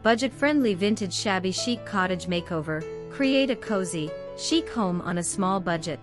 budget-friendly vintage shabby chic cottage makeover. Create a cozy, chic home on a small budget.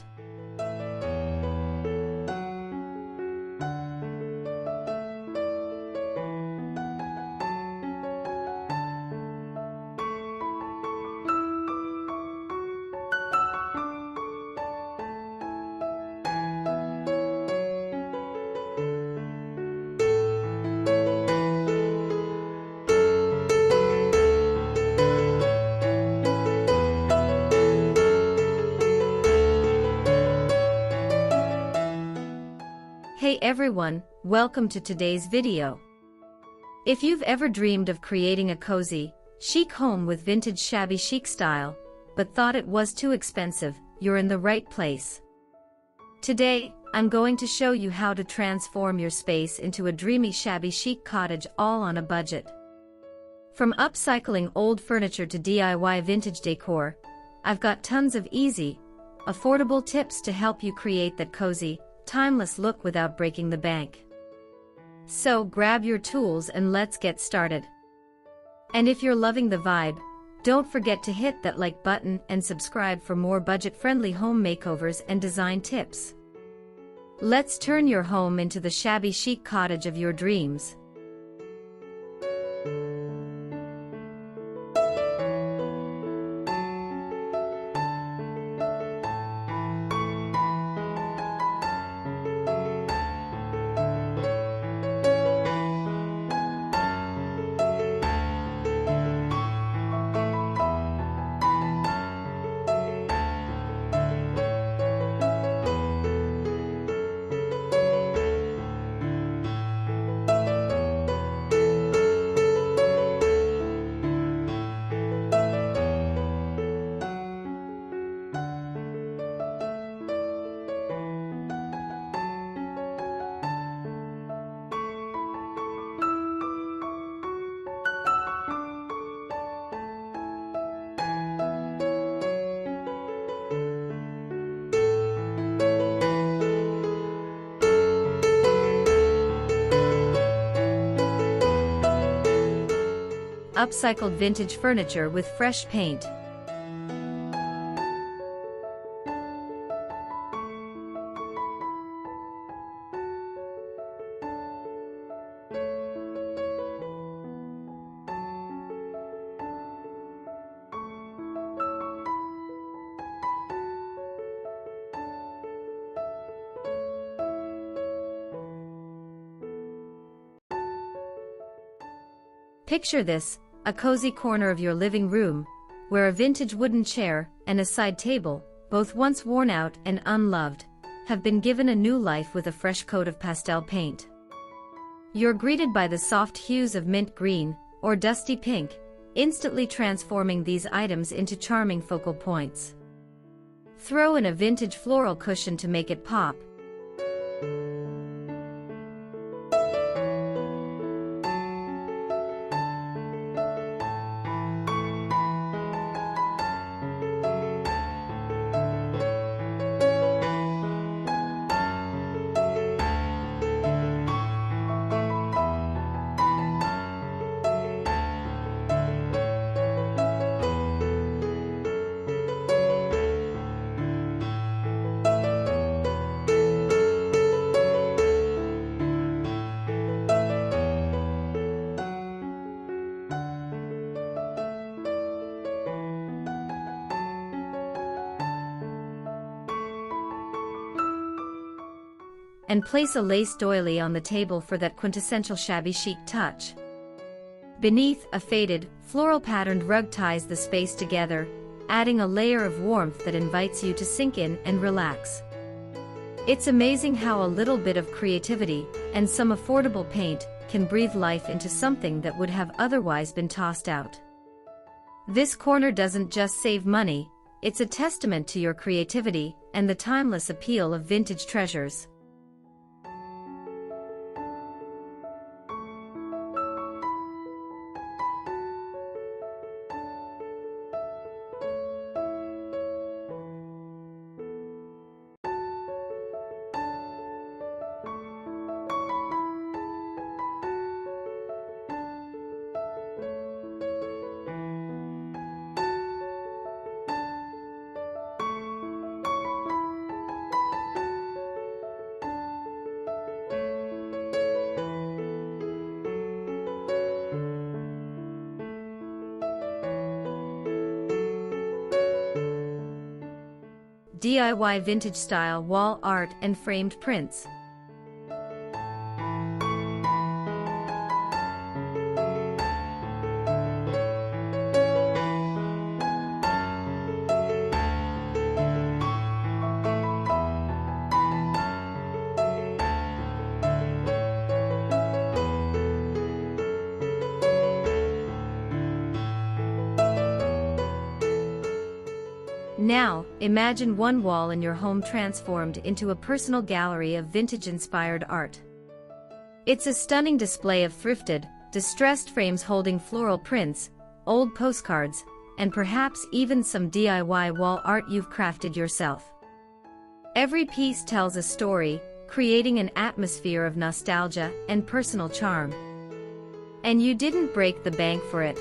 Hey everyone, welcome to today's video. If you've ever dreamed of creating a cozy, chic home with vintage shabby chic style, but thought it was too expensive, you're in the right place. Today, I'm going to show you how to transform your space into a dreamy shabby chic cottage all on a budget. From upcycling old furniture to DIY vintage decor, I've got tons of easy, affordable tips to help you create that cozy, timeless look without breaking the bank. So grab your tools and let's get started. And if you're loving the vibe, don't forget to hit that like button and subscribe for more budget-friendly home makeovers and design tips. Let's turn your home into the shabby chic cottage of your dreams. Upcycled vintage furniture with fresh paint. Picture this, a cozy corner of your living room, where a vintage wooden chair and a side table, both once worn out and unloved, have been given a new life with a fresh coat of pastel paint. You're greeted by the soft hues of mint green or dusty pink, instantly transforming these items into charming focal points. Throw in a vintage floral cushion to make it pop. And place a lace doily on the table for that quintessential shabby chic touch. Beneath, a faded, floral-patterned rug ties the space together, adding a layer of warmth that invites you to sink in and relax. It's amazing how a little bit of creativity and some affordable paint can breathe life into something that would have otherwise been tossed out. This corner doesn't just save money, it's a testament to your creativity and the timeless appeal of vintage treasures. DIY vintage-style wall art and framed prints. Now, imagine one wall in your home transformed into a personal gallery of vintage-inspired art. It's a stunning display of thrifted, distressed frames holding floral prints, old postcards, and perhaps even some DIY wall art you've crafted yourself. Every piece tells a story, creating an atmosphere of nostalgia and personal charm. And you didn't break the bank for it.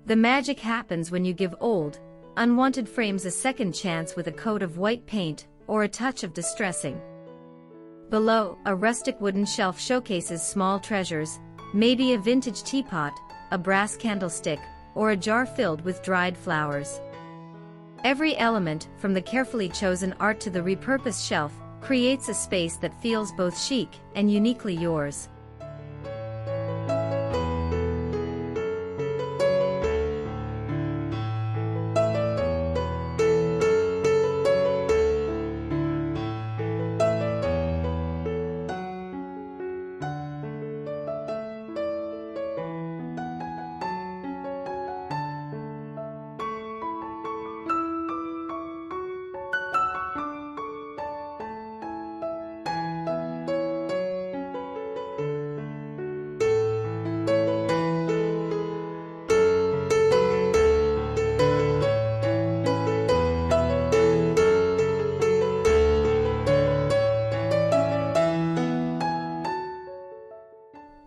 The magic happens when you give old, unwanted frames a second chance with a coat of white paint or a touch of distressing. Below, a rustic wooden shelf showcases small treasures, maybe a vintage teapot, a brass candlestick, or a jar filled with dried flowers. Every element, from the carefully chosen art to the repurposed shelf, creates a space that feels both chic and uniquely yours.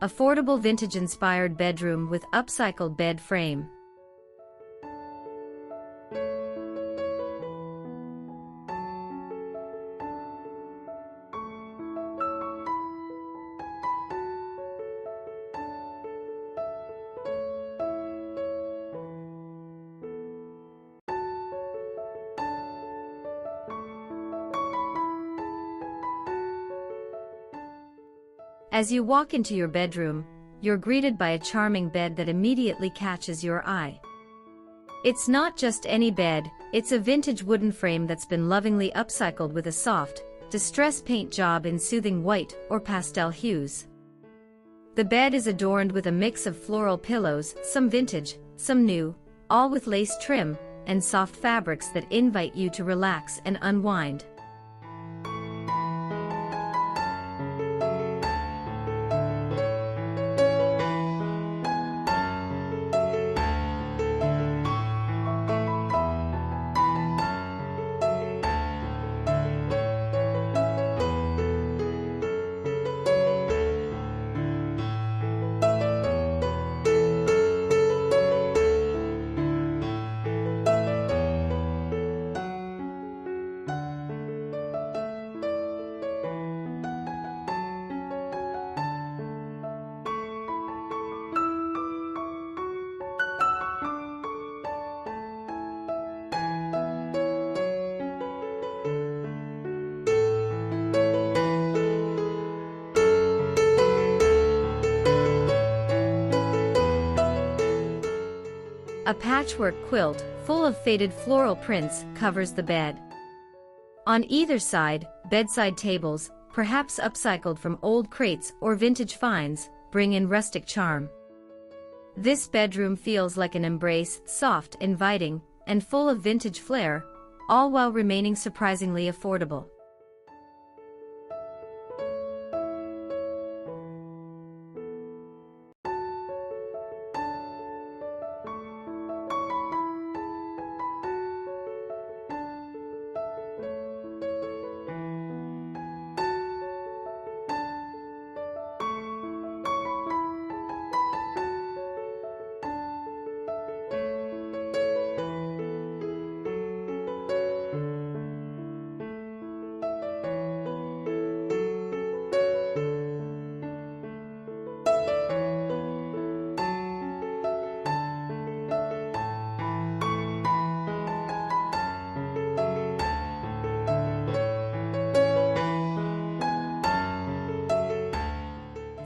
Affordable vintage-inspired bedroom with upcycled bed frame. As you walk into your bedroom, you're greeted by a charming bed that immediately catches your eye. It's not just any bed, it's a vintage wooden frame that's been lovingly upcycled with a soft, distressed paint job in soothing white or pastel hues. The bed is adorned with a mix of floral pillows, some vintage, some new, all with lace trim and soft fabrics that invite you to relax and unwind. A patchwork quilt, full of faded floral prints, covers the bed. On either side, bedside tables, perhaps upcycled from old crates or vintage finds, bring in rustic charm. This bedroom feels like an embrace, soft, inviting, and full of vintage flair, all while remaining surprisingly affordable.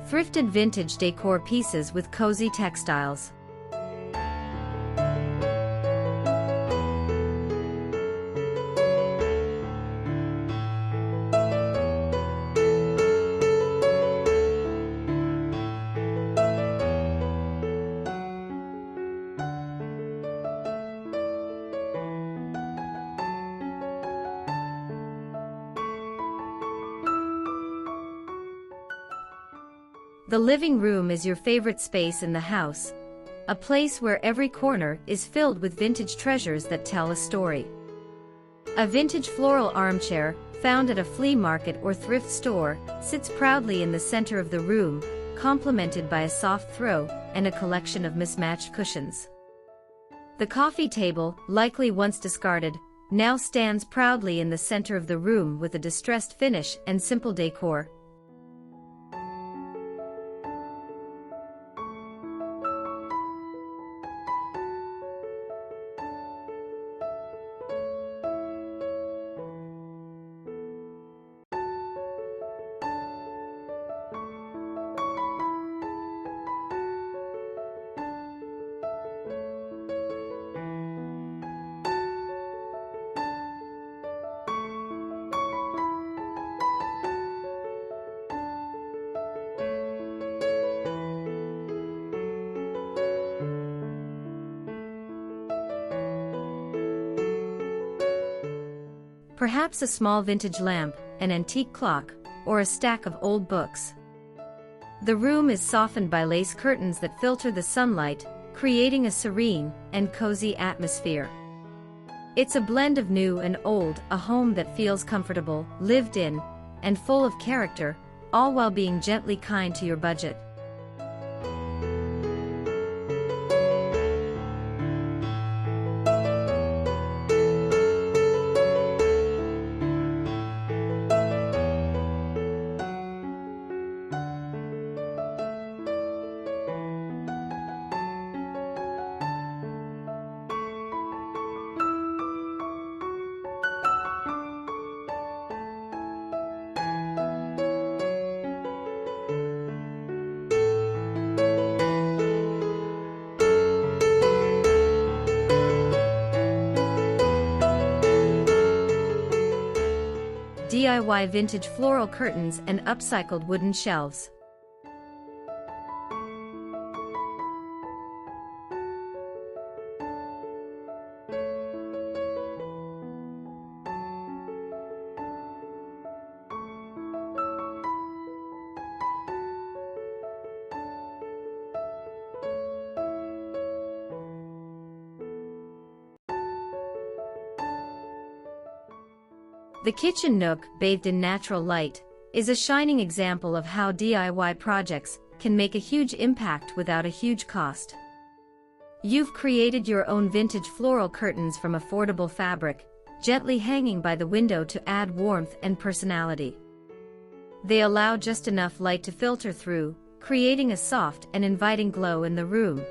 Thrifted vintage decor pieces with cozy textiles. The living room is your favorite space in the house, a place where every corner is filled with vintage treasures that tell a story. A vintage floral armchair, found at a flea market or thrift store, sits proudly in the center of the room, complemented by a soft throw and a collection of mismatched cushions. The coffee table, likely once discarded, now stands proudly in the center of the room with a distressed finish and simple decor. Perhaps a small vintage lamp, an antique clock, or a stack of old books. The room is softened by lace curtains that filter the sunlight, creating a serene and cozy atmosphere. It's a blend of new and old, a home that feels comfortable, lived in, and full of character, all while being gently kind to your budget. DIY vintage floral curtains and upcycled wooden shelves. The kitchen nook, bathed in natural light, is a shining example of how DIY projects can make a huge impact without a huge cost. You've created your own vintage floral curtains from affordable fabric, gently hanging by the window to add warmth and personality. They allow just enough light to filter through, creating a soft and inviting glow in the room.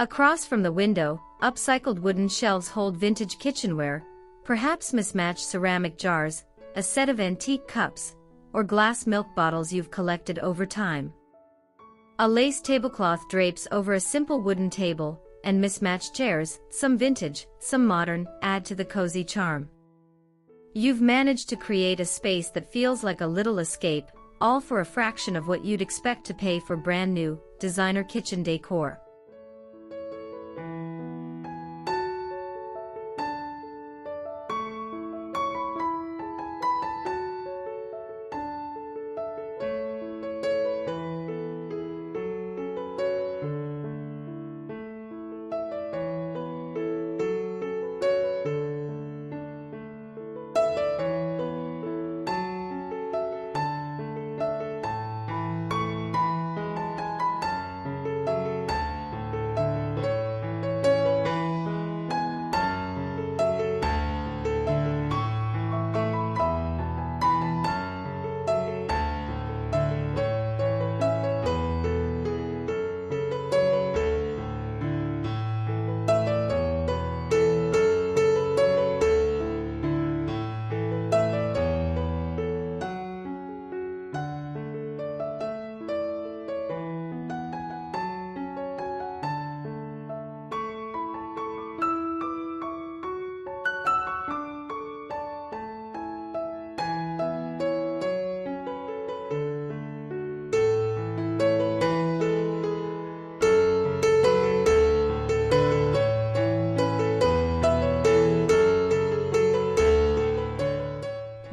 Across from the window, upcycled wooden shelves hold vintage kitchenware, perhaps mismatched ceramic jars, a set of antique cups, or glass milk bottles you've collected over time. A lace tablecloth drapes over a simple wooden table, and mismatched chairs, some vintage, some modern, add to the cozy charm. You've managed to create a space that feels like a little escape, all for a fraction of what you'd expect to pay for brand new, designer kitchen decor.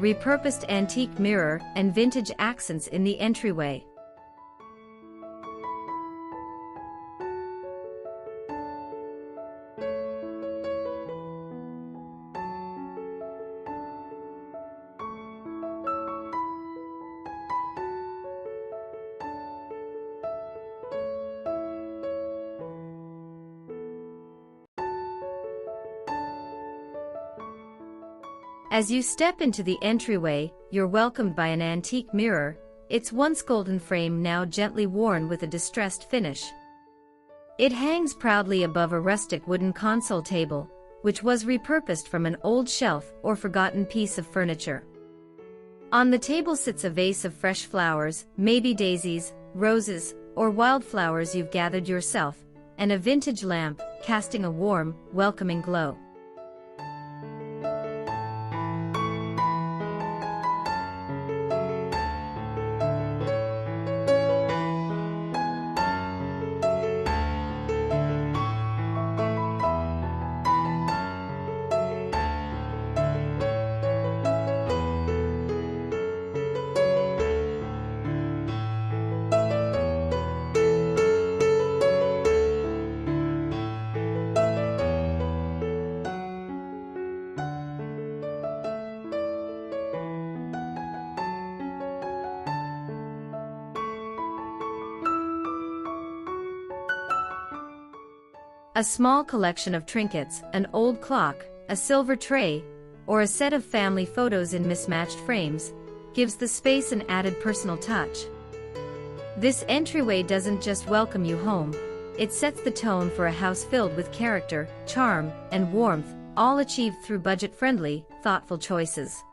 Repurposed antique mirror and vintage accents in the entryway. As you step into the entryway, you're welcomed by an antique mirror, its once golden frame now gently worn with a distressed finish. It hangs proudly above a rustic wooden console table, which was repurposed from an old shelf or forgotten piece of furniture. On the table sits a vase of fresh flowers, maybe daisies, roses, or wildflowers you've gathered yourself, and a vintage lamp, casting a warm, welcoming glow. A small collection of trinkets, an old clock, a silver tray, or a set of family photos in mismatched frames, gives the space an added personal touch. This entryway doesn't just welcome you home, it sets the tone for a house filled with character, charm, and warmth, all achieved through budget-friendly, thoughtful choices.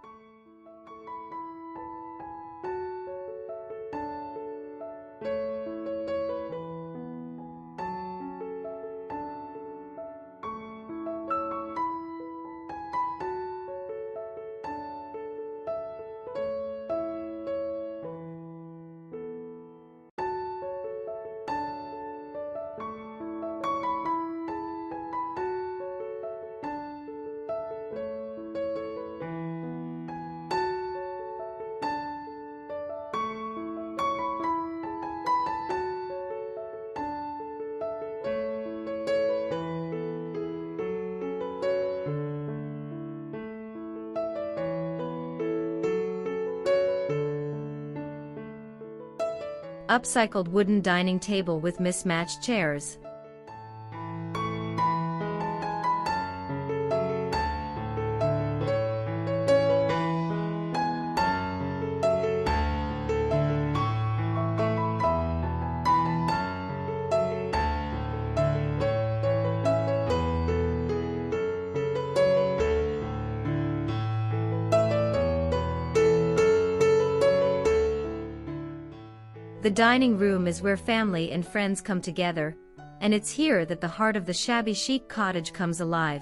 Upcycled wooden dining table with mismatched chairs. The dining room is where family and friends come together, and it's here that the heart of the Shabby Chic Cottage comes alive.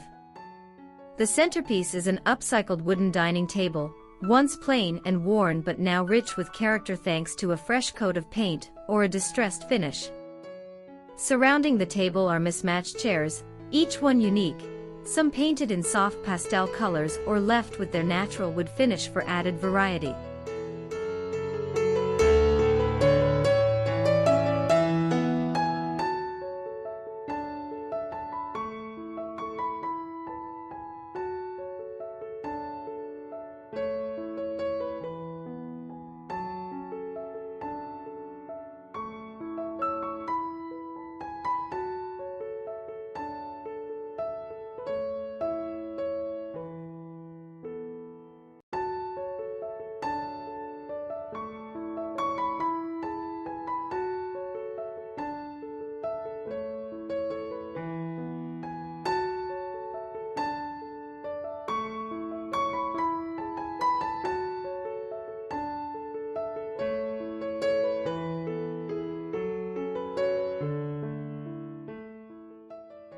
The centerpiece is an upcycled wooden dining table, once plain and worn but now rich with character thanks to a fresh coat of paint or a distressed finish. Surrounding the table are mismatched chairs, each one unique, some painted in soft pastel colors or left with their natural wood finish for added variety.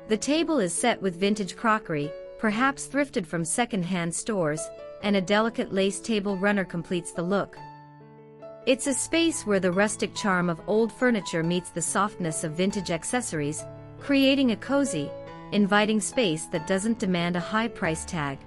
The table is set with vintage crockery, perhaps thrifted from second-hand stores, and a delicate lace table runner completes the look. It's a space where the rustic charm of old furniture meets the softness of vintage accessories, creating a cozy, inviting space that doesn't demand a high price tag.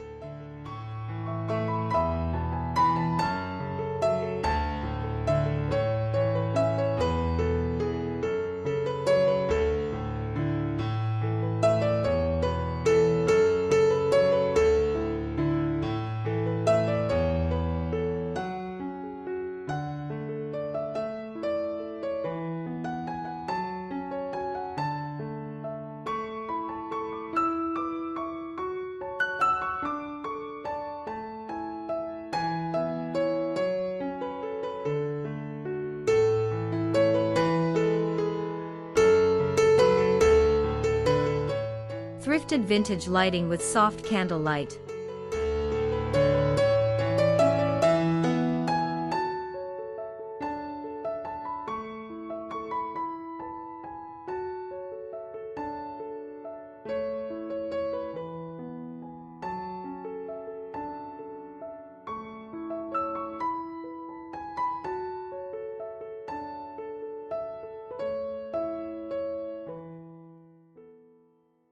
Thrifted vintage lighting with soft candle light.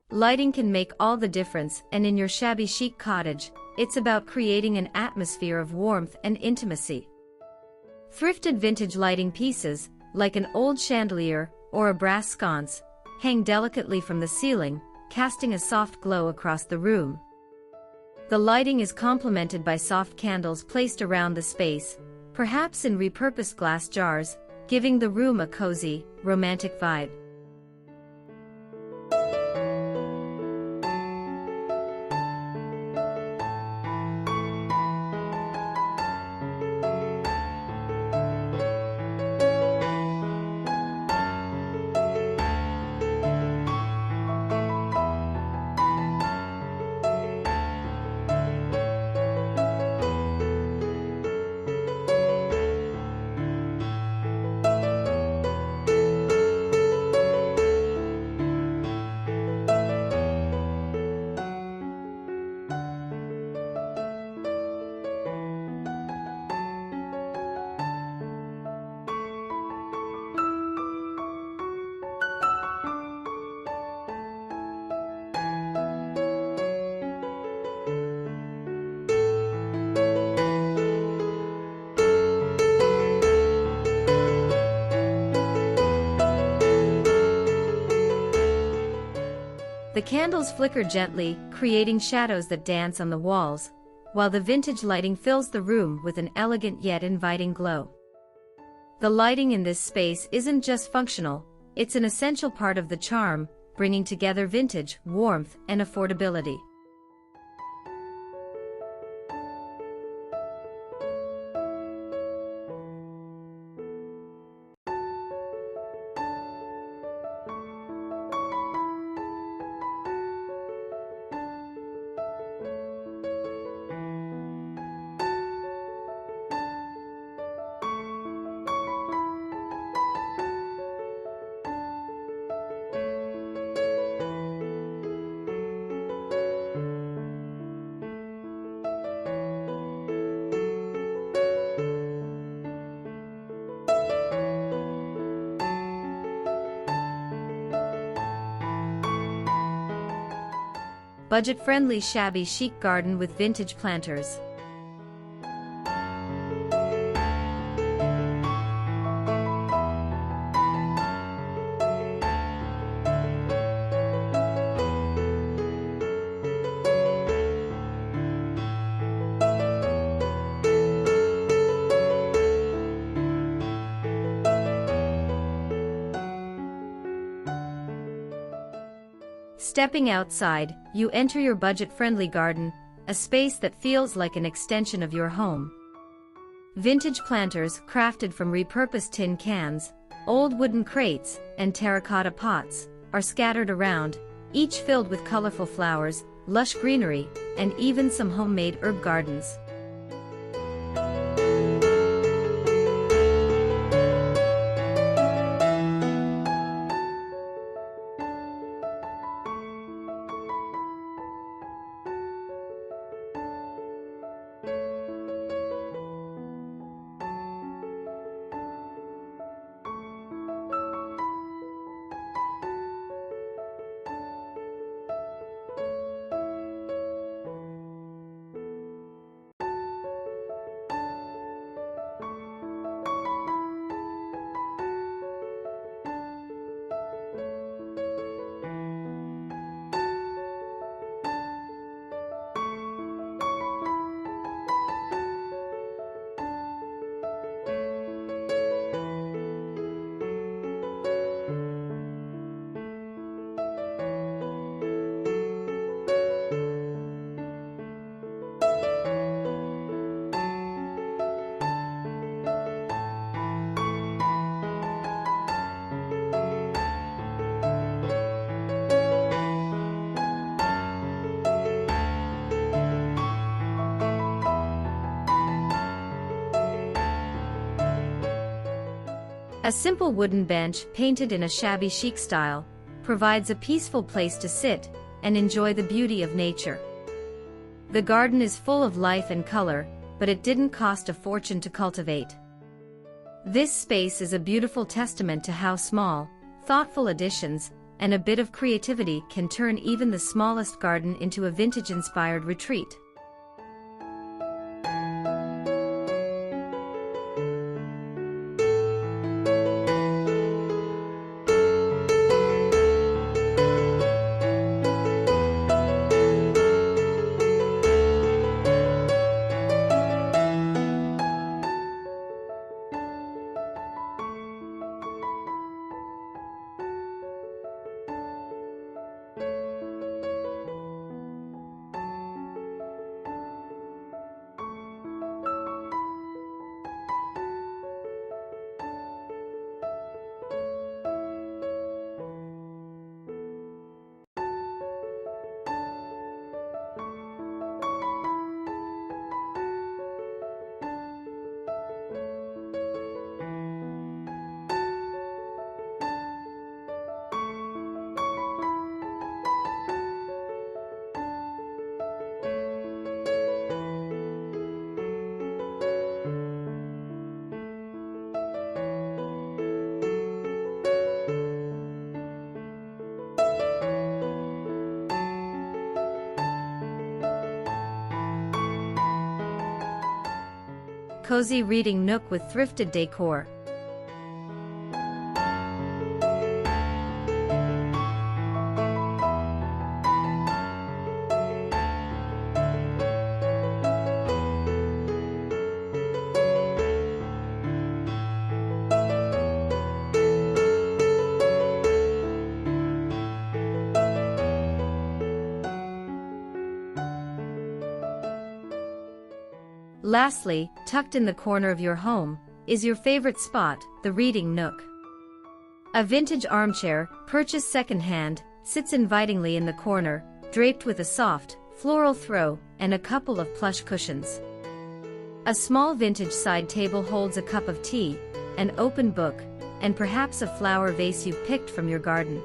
Lighting can make all the difference, and in your shabby chic cottage, it's about creating an atmosphere of warmth and intimacy. Thrifted vintage lighting pieces, like an old chandelier or a brass sconce, hang delicately from the ceiling, casting a soft glow across the room. The lighting is complemented by soft candles placed around the space, perhaps in repurposed glass jars, giving the room a cozy, romantic vibe. The candles flicker gently, creating shadows that dance on the walls, while the vintage lighting fills the room with an elegant yet inviting glow. The lighting in this space isn't just functional, it's an essential part of the charm, bringing together vintage, warmth, and affordability. budget-friendly shabby chic garden with vintage planters. Stepping outside, you enter your budget-friendly garden, a space that feels like an extension of your home. Vintage planters crafted from repurposed tin cans, old wooden crates, and terracotta pots are scattered around, each filled with colorful flowers, lush greenery, and even some homemade herb gardens. A simple wooden bench painted in a shabby chic style provides a peaceful place to sit and enjoy the beauty of nature. The garden is full of life and color, but it didn't cost a fortune to cultivate. This space is a beautiful testament to how small, thoughtful additions and a bit of creativity can turn even the smallest garden into a vintage-inspired retreat. Cozy reading nook with thrifted decor. Lastly, tucked in the corner of your home, is your favorite spot, the reading nook. A vintage armchair, purchased secondhand, sits invitingly in the corner, draped with a soft, floral throw and a couple of plush cushions. A small vintage side table holds a cup of tea, an open book, and perhaps a flower vase you've picked from your garden.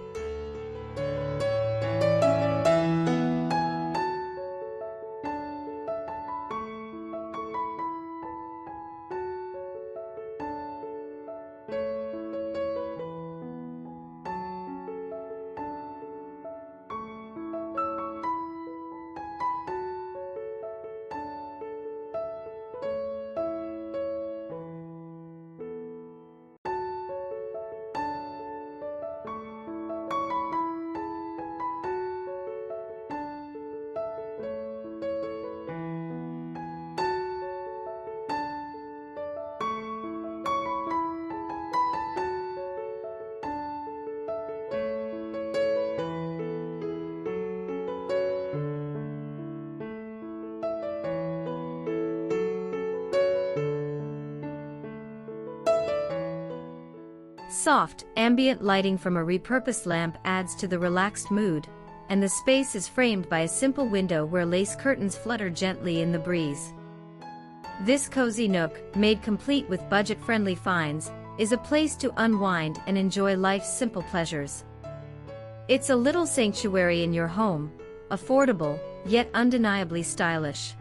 Soft, ambient lighting from a repurposed lamp adds to the relaxed mood, and the space is framed by a simple window where lace curtains flutter gently in the breeze. This cozy nook, made complete with budget-friendly finds, is a place to unwind and enjoy life's simple pleasures. It's a little sanctuary in your home, affordable, yet undeniably stylish.